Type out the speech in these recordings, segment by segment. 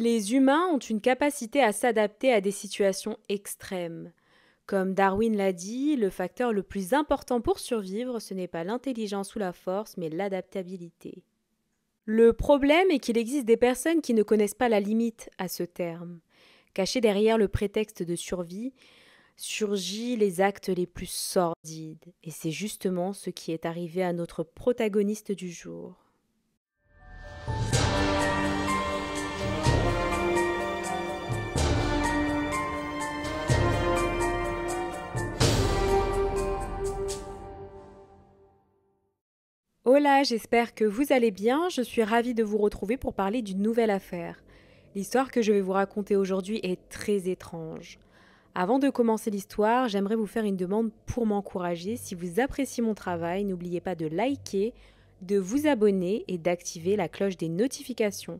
Les humains ont une capacité à s'adapter à des situations extrêmes. Comme Darwin l'a dit, le facteur le plus important pour survivre, ce n'est pas l'intelligence ou la force, mais l'adaptabilité. Le problème est qu'il existe des personnes qui ne connaissent pas la limite à ce terme. Cachés derrière le prétexte de survie, surgit les actes les plus sordides. Et c'est justement ce qui est arrivé à notre protagoniste du jour. Hola, j'espère que vous allez bien. Je suis ravie de vous retrouver pour parler d'une nouvelle affaire. L'histoire que je vais vous raconter aujourd'hui est très étrange. Avant de commencer l'histoire, j'aimerais vous faire une demande pour m'encourager. Si vous appréciez mon travail, n'oubliez pas de liker, de vous abonner et d'activer la cloche des notifications.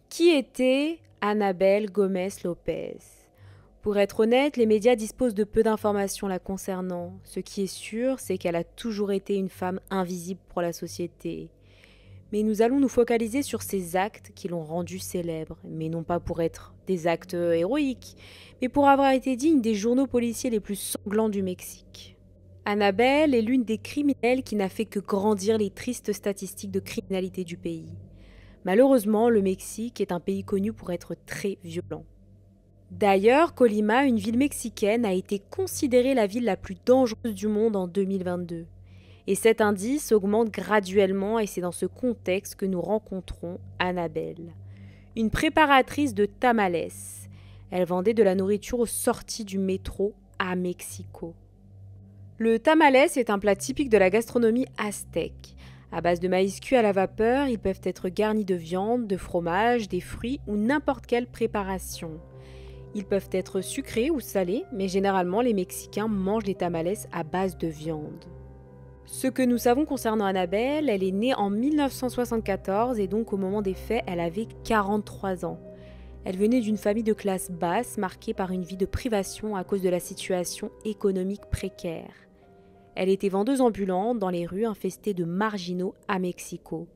Qui était Annabel Gomez Lopez ? Pour être honnête, les médias disposent de peu d'informations la concernant. Ce qui est sûr, c'est qu'elle a toujours été une femme invisible pour la société. Mais nous allons nous focaliser sur ses actes qui l'ont rendue célèbre, mais non pas pour être des actes héroïques, mais pour avoir été digne des journaux policiers les plus sanglants du Mexique. Annabel est l'une des criminelles qui n'a fait que grandir les tristes statistiques de criminalité du pays. Malheureusement, le Mexique est un pays connu pour être très violent. D'ailleurs, Colima, une ville mexicaine, a été considérée la ville la plus dangereuse du monde en 2022. Et cet indice augmente graduellement et c'est dans ce contexte que nous rencontrons Annabel, une préparatrice de tamales. Elle vendait de la nourriture aux sorties du métro à Mexico. Le tamales est un plat typique de la gastronomie aztèque. À base de maïs cuit à la vapeur, ils peuvent être garnis de viande, de fromage, des fruits ou n'importe quelle préparation. Ils peuvent être sucrés ou salés, mais généralement les Mexicains mangent les tamales à base de viande. Ce que nous savons concernant Annabel, elle est née en 1974 et donc au moment des faits, elle avait 43 ans. Elle venait d'une famille de classe basse marquée par une vie de privation à cause de la situation économique précaire. Elle était vendeuse ambulante dans les rues infestées de marginaux à Mexico.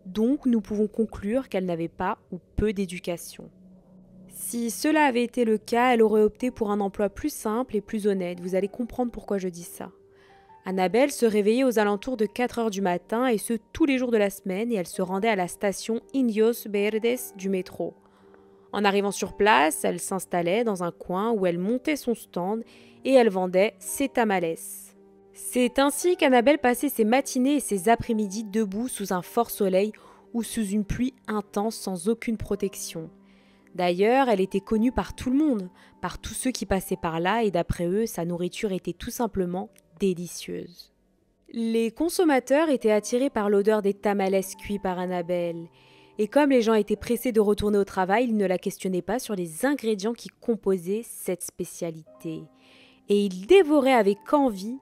Donc nous pouvons conclure qu'elle n'avait pas ou peu d'éducation. Si cela avait été le cas, elle aurait opté pour un emploi plus simple et plus honnête. Vous allez comprendre pourquoi je dis ça. Annabel se réveillait aux alentours de 4 heures du matin, et ce tous les jours de la semaine, et elle se rendait à la station Indios Verdes du métro. En arrivant sur place, elle s'installait dans un coin où elle montait son stand et elle vendait ses tamales. C'est ainsi qu'Annabel passait ses matinées et ses après-midi debout sous un fort soleil ou sous une pluie intense sans aucune protection. D'ailleurs, elle était connue par tout le monde, par tous ceux qui passaient par là, et d'après eux, sa nourriture était tout simplement délicieuse. Les consommateurs étaient attirés par l'odeur des tamales cuits par Annabel, et comme les gens étaient pressés de retourner au travail, ils ne la questionnaient pas sur les ingrédients qui composaient cette spécialité. Et ils dévoraient avec envie.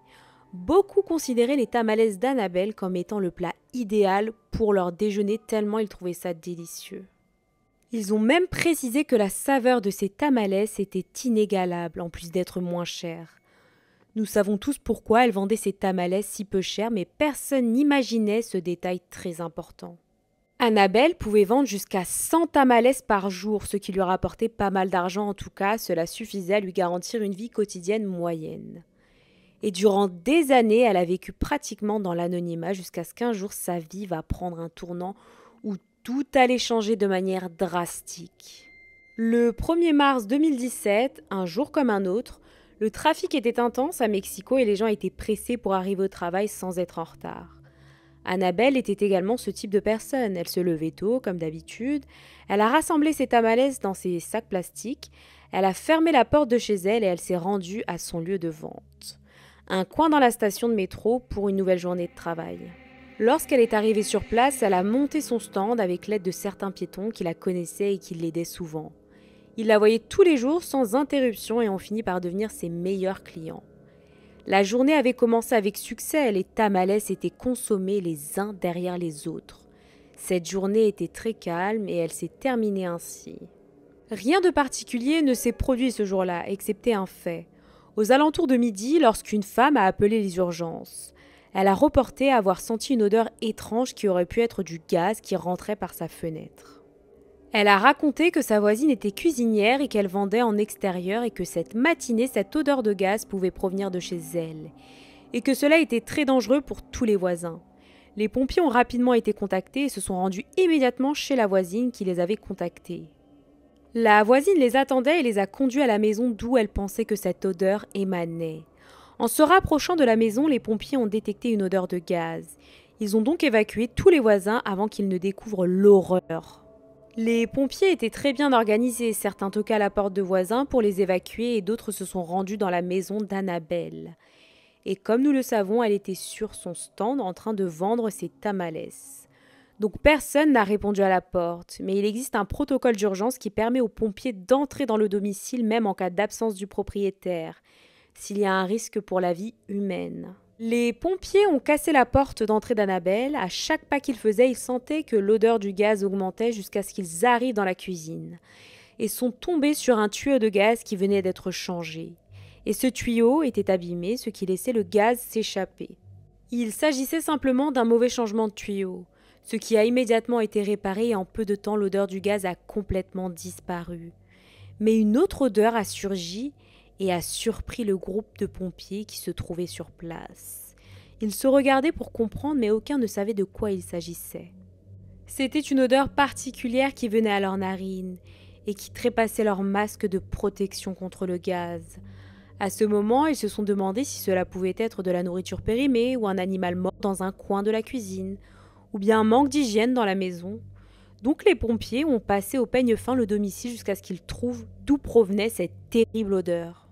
Beaucoup considéraient les tamales d'Annabel comme étant le plat idéal pour leur déjeuner tellement ils trouvaient ça délicieux. Ils ont même précisé que la saveur de ces tamales était inégalable, en plus d'être moins chère. Nous savons tous pourquoi elle vendait ces tamales si peu chères, mais personne n'imaginait ce détail très important. Annabel pouvait vendre jusqu'à 100 tamales par jour, ce qui lui rapportait pas mal d'argent en tout cas, cela suffisait à lui garantir une vie quotidienne moyenne. Et durant des années, elle a vécu pratiquement dans l'anonymat jusqu'à ce qu'un jour sa vie va prendre un tournant où tout allait changer de manière drastique. Le 1er mars 2017, un jour comme un autre, le trafic était intense à Mexico et les gens étaient pressés pour arriver au travail sans être en retard. Annabel était également ce type de personne. Elle se levait tôt, comme d'habitude. Elle a rassemblé ses tamales dans ses sacs plastiques. Elle a fermé la porte de chez elle et elle s'est rendue à son lieu de vente. Un coin dans la station de métro pour une nouvelle journée de travail. Lorsqu'elle est arrivée sur place, elle a monté son stand avec l'aide de certains piétons qui la connaissaient et qui l'aidaient souvent. Ils la voyaient tous les jours sans interruption et ont fini par devenir ses meilleurs clients. La journée avait commencé avec succès, les tamales étaient consommés les uns derrière les autres. Cette journée était très calme et elle s'est terminée ainsi. Rien de particulier ne s'est produit ce jour-là, excepté un fait. Aux alentours de midi, lorsqu'une femme a appelé les urgences, elle a reporté avoir senti une odeur étrange qui aurait pu être du gaz qui rentrait par sa fenêtre. Elle a raconté que sa voisine était cuisinière et qu'elle vendait en extérieur et que cette matinée, cette odeur de gaz pouvait provenir de chez elle. Et que cela était très dangereux pour tous les voisins. Les pompiers ont rapidement été contactés et se sont rendus immédiatement chez la voisine qui les avait contactés. La voisine les attendait et les a conduits à la maison d'où elle pensait que cette odeur émanait. En se rapprochant de la maison, les pompiers ont détecté une odeur de gaz. Ils ont donc évacué tous les voisins avant qu'ils ne découvrent l'horreur. Les pompiers étaient très bien organisés, certains toquaient à la porte de voisins pour les évacuer et d'autres se sont rendus dans la maison d'Annabelle. Et comme nous le savons, elle était sur son stand en train de vendre ses tamales. Donc personne n'a répondu à la porte, mais il existe un protocole d'urgence qui permet aux pompiers d'entrer dans le domicile même en cas d'absence du propriétaire, s'il y a un risque pour la vie humaine. Les pompiers ont cassé la porte d'entrée d'Annabelle. À chaque pas qu'ils faisaient, ils sentaient que l'odeur du gaz augmentait jusqu'à ce qu'ils arrivent dans la cuisine et sont tombés sur un tuyau de gaz qui venait d'être changé. Et ce tuyau était abîmé, ce qui laissait le gaz s'échapper. Il s'agissait simplement d'un mauvais changement de tuyau, ce qui a immédiatement été réparé et en peu de temps l'odeur du gaz a complètement disparu. Mais une autre odeur a surgi et a surpris le groupe de pompiers qui se trouvait sur place. Ils se regardaient pour comprendre, mais aucun ne savait de quoi il s'agissait. C'était une odeur particulière qui venait à leurs narines et qui trépassait leur masque de protection contre le gaz. À ce moment, ils se sont demandé si cela pouvait être de la nourriture périmée ou un animal mort dans un coin de la cuisine, ou bien un manque d'hygiène dans la maison. Donc les pompiers ont passé au peigne fin le domicile jusqu'à ce qu'ils trouvent d'où provenait cette terrible odeur.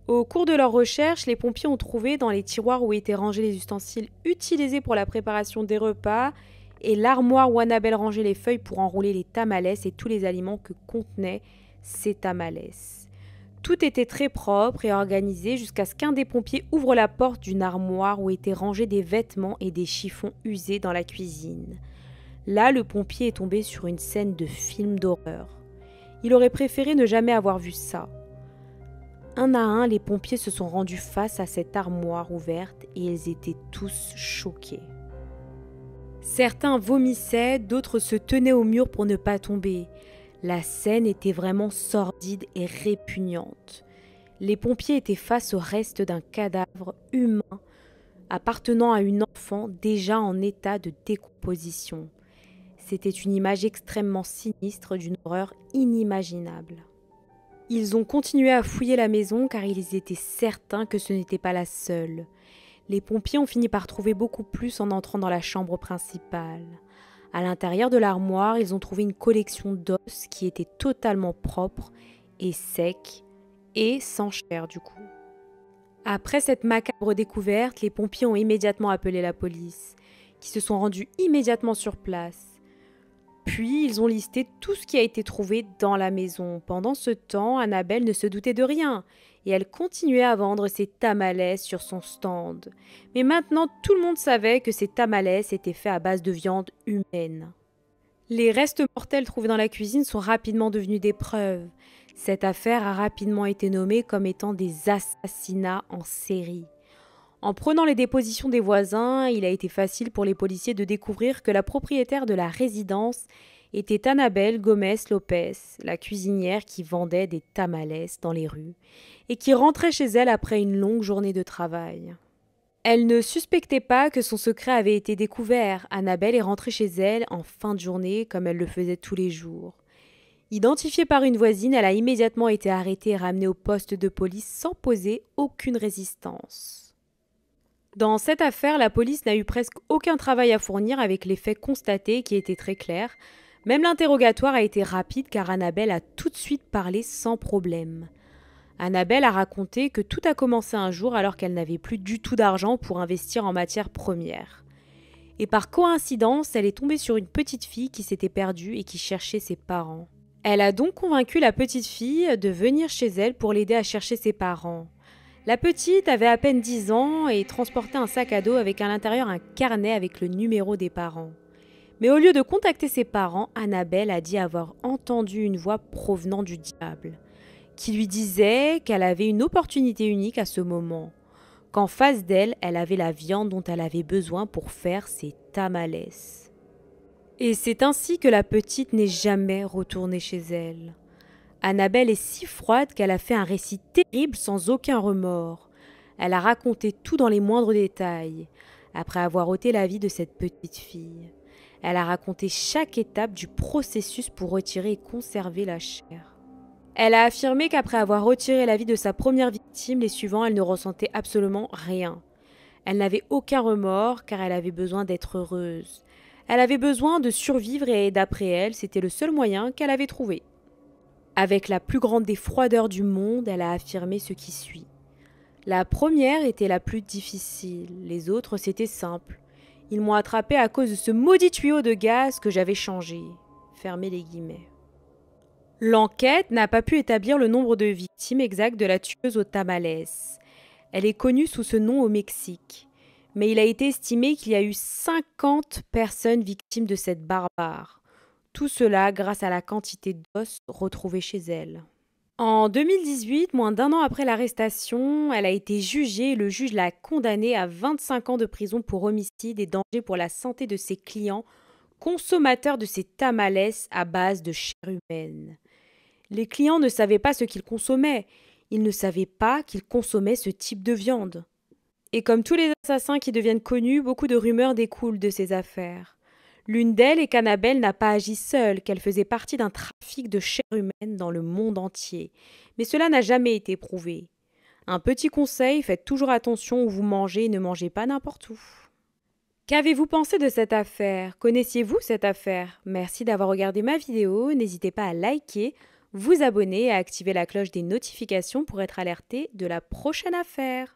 Au cours de leurs recherches, les pompiers ont trouvé dans les tiroirs où étaient rangés les ustensiles utilisés pour la préparation des repas et l'armoire où Annabelle rangeait les feuilles pour enrouler les tamales et tous les aliments que contenaient ces tamales. Tout était très propre et organisé jusqu'à ce qu'un des pompiers ouvre la porte d'une armoire où étaient rangés des vêtements et des chiffons usés dans la cuisine. Là, le pompier est tombé sur une scène de film d'horreur. Il aurait préféré ne jamais avoir vu ça. Un à un, les pompiers se sont rendus face à cette armoire ouverte et ils étaient tous choqués. Certains vomissaient, d'autres se tenaient au mur pour ne pas tomber. La scène était vraiment sordide et répugnante. Les pompiers étaient face au reste d'un cadavre humain appartenant à une enfant déjà en état de décomposition. C'était une image extrêmement sinistre d'une horreur inimaginable. Ils ont continué à fouiller la maison car ils étaient certains que ce n'était pas la seule. Les pompiers ont fini par trouver beaucoup plus en entrant dans la chambre principale. À l'intérieur de l'armoire, ils ont trouvé une collection d'os qui était totalement propre et sec et sans chair du coup. Après cette macabre découverte, les pompiers ont immédiatement appelé la police, qui se sont rendus immédiatement sur place. Puis, ils ont listé tout ce qui a été trouvé dans la maison. Pendant ce temps, Annabelle ne se doutait de rien et elle continuait à vendre ses tamales sur son stand. Mais maintenant, tout le monde savait que ces tamales étaient faits à base de viande humaine. Les restes mortels trouvés dans la cuisine sont rapidement devenus des preuves. Cette affaire a rapidement été nommée comme étant des assassinats en série. En prenant les dépositions des voisins, il a été facile pour les policiers de découvrir que la propriétaire de la résidence était Annabelle Gomez Lopez, la cuisinière qui vendait des tamales dans les rues et qui rentrait chez elle après une longue journée de travail. Elle ne suspectait pas que son secret avait été découvert. Annabelle est rentrée chez elle en fin de journée comme elle le faisait tous les jours. Identifiée par une voisine, elle a immédiatement été arrêtée et ramenée au poste de police sans poser aucune résistance. Dans cette affaire, la police n'a eu presque aucun travail à fournir avec les faits constatés qui étaient très clairs. Même l'interrogatoire a été rapide car Annabelle a tout de suite parlé sans problème. Annabelle a raconté que tout a commencé un jour alors qu'elle n'avait plus du tout d'argent pour investir en matières premières. Et par coïncidence, elle est tombée sur une petite fille qui s'était perdue et qui cherchait ses parents. Elle a donc convaincu la petite fille de venir chez elle pour l'aider à chercher ses parents. La petite avait à peine 10 ans et transportait un sac à dos avec à l'intérieur un carnet avec le numéro des parents. Mais au lieu de contacter ses parents, Annabelle a dit avoir entendu une voix provenant du diable, qui lui disait qu'elle avait une opportunité unique à ce moment, qu'en face d'elle, elle avait la viande dont elle avait besoin pour faire ses tamales. Et c'est ainsi que la petite n'est jamais retournée chez elle. Annabelle est si froide qu'elle a fait un récit terrible sans aucun remords. Elle a raconté tout dans les moindres détails, après avoir ôté la vie de cette petite fille. Elle a raconté chaque étape du processus pour retirer et conserver la chair. Elle a affirmé qu'après avoir retiré la vie de sa première victime, les suivants, elle ne ressentait absolument rien. Elle n'avait aucun remords car elle avait besoin d'être heureuse. Elle avait besoin de survivre et d'après elle, c'était le seul moyen qu'elle avait trouvé. Avec la plus grande des froideurs du monde, elle a affirmé ce qui suit. La première était la plus difficile, les autres c'était simple. Ils m'ont attrapée à cause de ce maudit tuyau de gaz que j'avais changé. Fermez les guillemets. L'enquête n'a pas pu établir le nombre de victimes exact de la tueuse aux tamales. Elle est connue sous ce nom au Mexique. Mais il a été estimé qu'il y a eu 50 personnes victimes de cette barbare. Tout cela grâce à la quantité d'os retrouvés chez elle. En 2018, moins d'un an après l'arrestation, elle a été jugée et le juge l'a condamnée à 25 ans de prison pour homicide et danger pour la santé de ses clients, consommateurs de ces tamales à base de chair humaine. Les clients ne savaient pas ce qu'ils consommaient. Ils ne savaient pas qu'ils consommaient ce type de viande. Et comme tous les assassins qui deviennent connus, beaucoup de rumeurs découlent de ces affaires. L'une d'elles est qu'Annabelle n'a pas agi seule, qu'elle faisait partie d'un trafic de chair humaine dans le monde entier. Mais cela n'a jamais été prouvé. Un petit conseil, faites toujours attention où vous mangez et ne mangez pas n'importe où. Qu'avez-vous pensé de cette affaire? Connaissiez-vous cette affaire? Merci d'avoir regardé ma vidéo, n'hésitez pas à liker, vous abonner et à activer la cloche des notifications pour être alerté de la prochaine affaire.